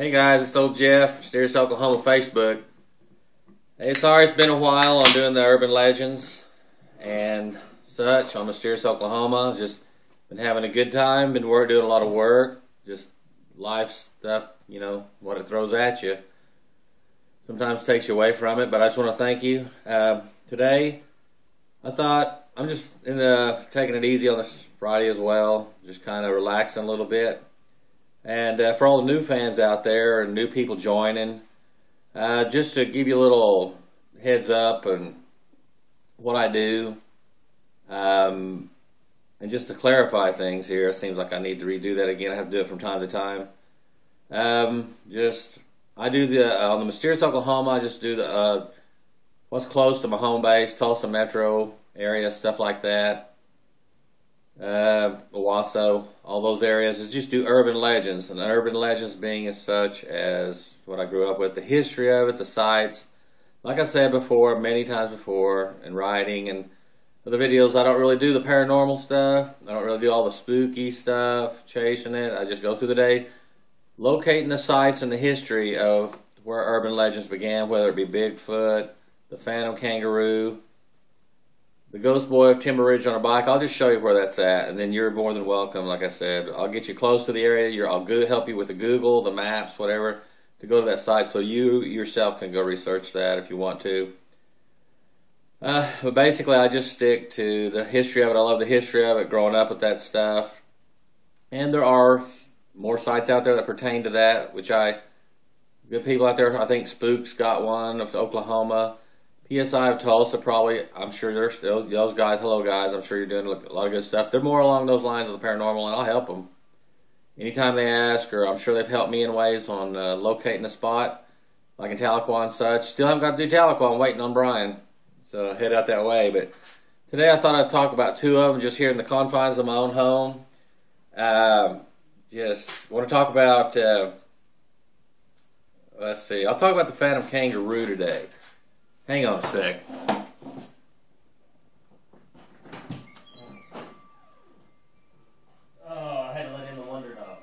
Hey guys, it's old Jeff, Mysterious Oklahoma Facebook. Hey, sorry it's been a while on doing the urban legends and such on Mysterious Oklahoma. Just been having a good time, been doing a lot of work, just life stuff, you know, what it throws at you. Sometimes takes you away from it, but I just want to thank you. Today, I thought I'm just taking it easy on this Friday as well, just kind of relaxing a little bit. And for all the new fans out there and new people joining, just to give you a little heads up and what I do, and just to clarify things here, it seems like I need to redo that again. I have to do it from time to time. I do on the Mysterious Oklahoma, I just do the what's close to my home base, Tulsa metro area, stuff like that. Owasso, all those areas, is just do urban legends, and urban legends being as such as what I grew up with, the history of it, the sites. Like I said before, many times before, in writing and other videos, I don't really do the paranormal stuff. I don't really do all the spooky stuff, chasing it. I just go through the day, locating the sites and the history of where urban legends began, whether it be Bigfoot, the Phantom Kangaroo, the Ghost Boy of Timber Ridge on a bike. I'll just show you where that's at, and then you're more than welcome. Like I said, I'll get you close to the area. I'll help you with the Google, the maps, whatever, to go to that site so you yourself can go research that if you want to. But basically, I just stick to the history of it. I love the history of it, growing up with that stuff. And there are more sites out there that pertain to that, good people out there. I think Spook's got one of Oklahoma. PSI of Tulsa, probably, I'm sure they're still, those guys, hello guys, I'm sure you're doing a lot of good stuff. They're more along those lines of the paranormal, and I'll help them. Anytime they ask, or I'm sure they've helped me in ways on locating a spot, like in Tahlequah and such. Still haven't got to do Tahlequah, I'm waiting on Brian, so head out that way. But today I thought I'd talk about two of them just here in the confines of my own home. Just want to talk about, let's see, I'll talk about the Phantom Kangaroo today. Hang on a sec. Oh, I had to let in the Wonder Dog.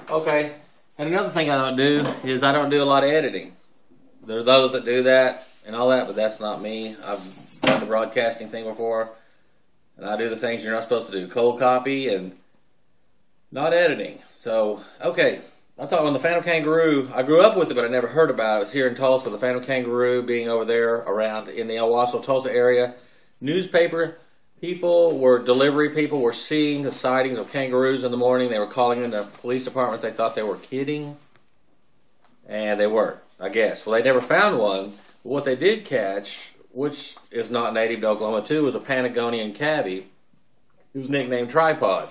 Okay. And another thing I don't do is I don't do a lot of editing. There are those that do that and all that, but that's not me. I've done the broadcasting thing before, and I do the things you're not supposed to do. Cold copy and not editing. So, okay. I'll talk on the Phantom Kangaroo. I grew up with it, but I never heard about it. It was here in Tulsa, the Phantom Kangaroo being over there around in the Owasso, Tulsa area. Newspaper people delivery people were seeing the sightings of kangaroos in the morning. They were calling in the police department. They thought they were kidding, and they weren't, I guess. Well, they never found one. But what they did catch, which is not native to Oklahoma too, was a Patagonian cavy who was nicknamed Tripod.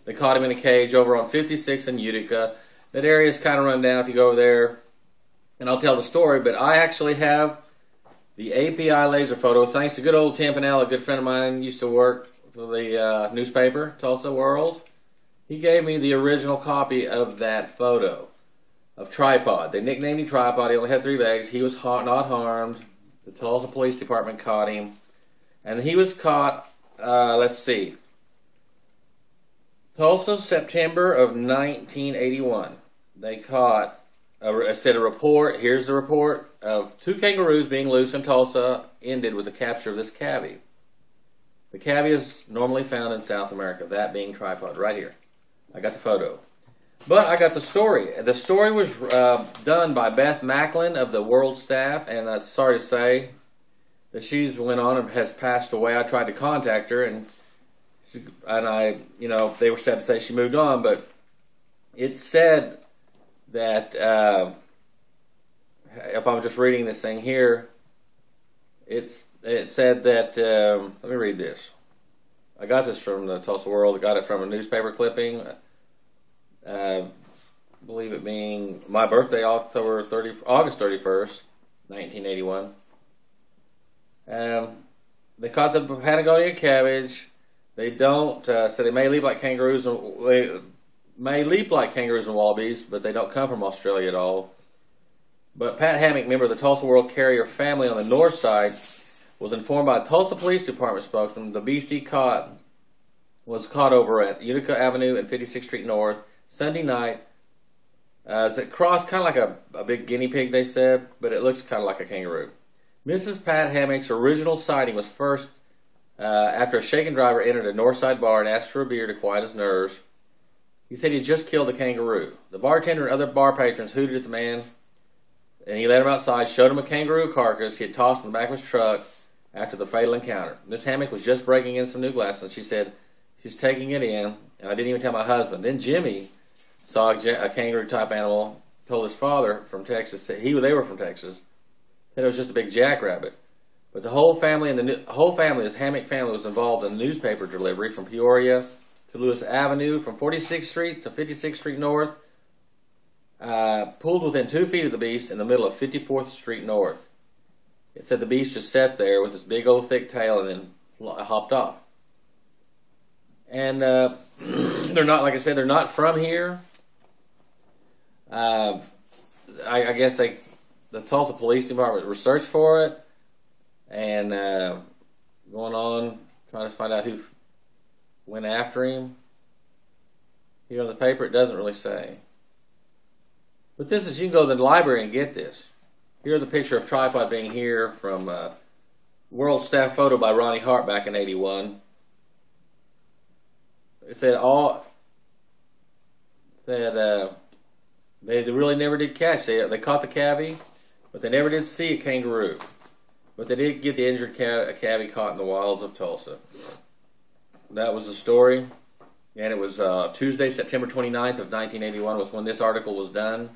They caught him in a cage over on 56 in Utica. That area is kind of run down if you go over there, and I'll tell the story, but I actually have the API laser photo, thanks to good old Tim Pinnell, a good friend of mine, used to work for the newspaper, Tulsa World. He gave me the original copy of that photo of Tripod. They nicknamed him Tripod. He only had 3 legs. He was not harmed. The Tulsa Police Department caught him, and he was caught, let's see, Tulsa, September of 1981. They caught, a report, here's the report, of 2 kangaroos being loose in Tulsa ended with the capture of this cavy. The cavy is normally found in South America, that being Tripod, right here. I got the photo. But I got the story. The story was done by Beth Macklin of the World Staff, and sorry to say that she's went on and has passed away. I tried to contact her, and they were sad to say she moved on, but it said that, if I'm just reading this thing here, it said that, let me read this. I got this from the Tulsa World. I got it from a newspaper clipping. I believe it being my birthday, August 31st, 1981. They caught the Patagonian cabbage. They don't, so they may leap like kangaroos and wallabies, but they don't come from Australia at all. But Pat Hammock, member of the Tulsa World Carrier family on the north side, was informed by a Tulsa Police Department spokesman the beast he caught was caught over at Utica Avenue and 56th Street North Sunday night It's a cross, kind of like a big guinea pig, they said, but it looks kind of like a kangaroo. Mrs. Pat Hammock's original sighting was first after a shaken driver entered a Northside bar and asked for a beer to quiet his nerves. He said he had just killed a kangaroo. The bartender and other bar patrons hooted at the man, and he let him outside, showed him a kangaroo carcass he had tossed in the back of his truck after the fatal encounter. Miss Hammock was just breaking in some new glasses, and she said she's taking it in, and I didn't even tell my husband. Then Jimmy saw a kangaroo-type animal, told his father from Texas, they were from Texas, that it was just a big jackrabbit. But the whole family, this Hammock family, was involved in the newspaper delivery from Peoria to Lewis Avenue, from 46th Street to 56th Street North, pulled within 2 feet of the beast in the middle of 54th Street North. It said the beast just sat there with this big old thick tail and then hopped off. And they're not, like I said, they're not from here. I guess the Tulsa Police Department researched for it and going on trying to find out who went after him. Here on the paper, it doesn't really say. But this is, you can go to the library and get this. Here's the picture of Tripod being here from World Staff Photo by Ronnie Hart back in '81. It said they really never did catch. They caught the cavy, but they never did see a kangaroo. But they did get the injured cavy caught in the wilds of Tulsa. That was the story. And it was Tuesday, September 29th of 1981 was when this article was done.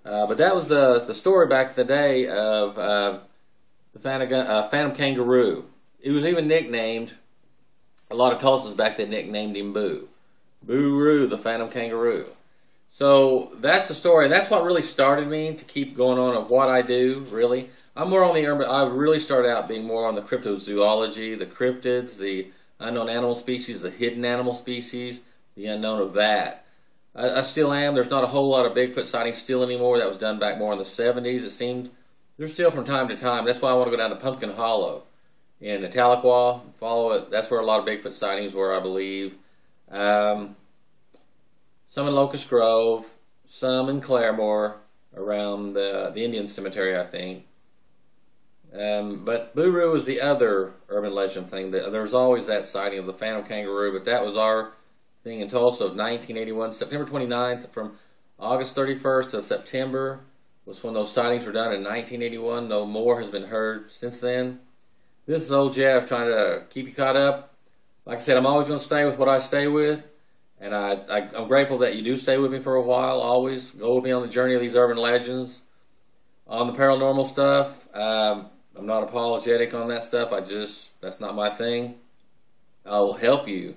But that was the story back in the day of the Phantom Kangaroo. It was even nicknamed, a lot of Tulsans back then nicknamed him Boo. Boo-roo, the Phantom Kangaroo. So that's the story. And that's what really started me to keep going on of what I do, really. I'm more on the urban. I really started out being more on the cryptozoology, the cryptids, the unknown animal species, the hidden animal species, the unknown of that. I still am. There's not a whole lot of Bigfoot sightings still anymore. That was done back more in the 70s. It seemed there's still from time to time. That's why I want to go down to Pumpkin Hollow in Tahlequah. Follow it. That's where a lot of Bigfoot sightings were, I believe. Some in Locust Grove, some in Claremore around the Indian Cemetery, I think. But Boo-roo is the other urban legend thing. There was always that sighting of the Phantom Kangaroo, but that was our thing in Tulsa of 1981. September 29th, from August 31st to September was when those sightings were done in 1981. No more has been heard since then. This is old Jeff trying to keep you caught up. Like I said, I'm always going to stay with what I stay with, and I'm grateful that you do stay with me for a while. Always go with me on the journey of these urban legends, on the paranormal stuff. I'm not apologetic on that stuff. That's not my thing. I will help you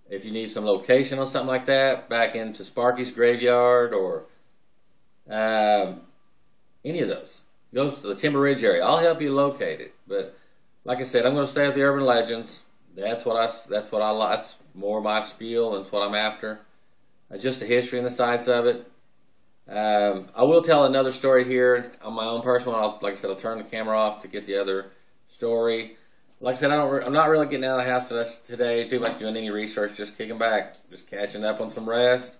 if you need some location or something like that, back into Sparky's Graveyard or any of those. Go to the Timber Ridge area. I'll help you locate it. But like I said, I'm going to stay with the urban legends. That's what I like. That's more my spiel. That's what I'm after. Just the history and the science of it. I will tell another story here on my own personal one. Like I said, I'll turn the camera off to get the other story. Like I said, I'm not really getting out of the house today too much doing any research, just kicking back, just catching up on some rest.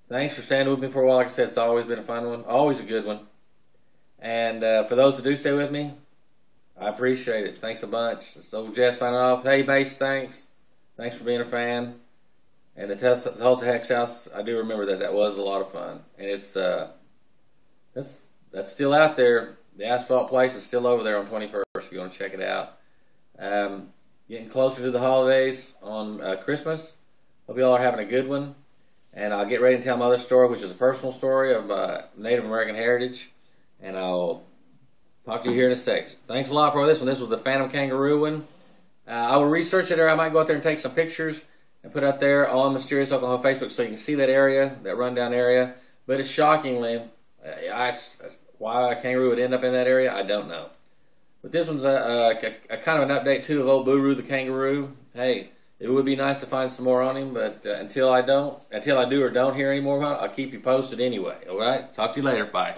Thanks for standing with me for a while. Like I said, it's always been a fun one, always a good one. And for those that do stay with me, I appreciate it. Thanks a bunch. It's old Jeff signing off. Hey, Mace, thanks. Thanks for being a fan. And the Tulsa Hex House, I do remember that was a lot of fun. And it's that's still out there. The asphalt place is still over there on 21st if you want to check it out. Getting closer to the holidays on Christmas. Hope you all are having a good one. And I'll get ready to tell my other story, which is a personal story of Native American heritage. And I'll talk to you here in a sec. Thanks a lot for this one. This was the Phantom Kangaroo one. I will research it, or I might go out there and take some pictures and put out there on Mysterious Oklahoma Facebook so you can see that area, that rundown area. But it's shockingly, why a kangaroo would end up in that area, I don't know. But this one's a kind of an update too of old Boo-roo the kangaroo. Hey, it would be nice to find some more on him, but until I do or don't hear any more about it, I'll keep you posted anyway. All right? Talk to you later. Bye.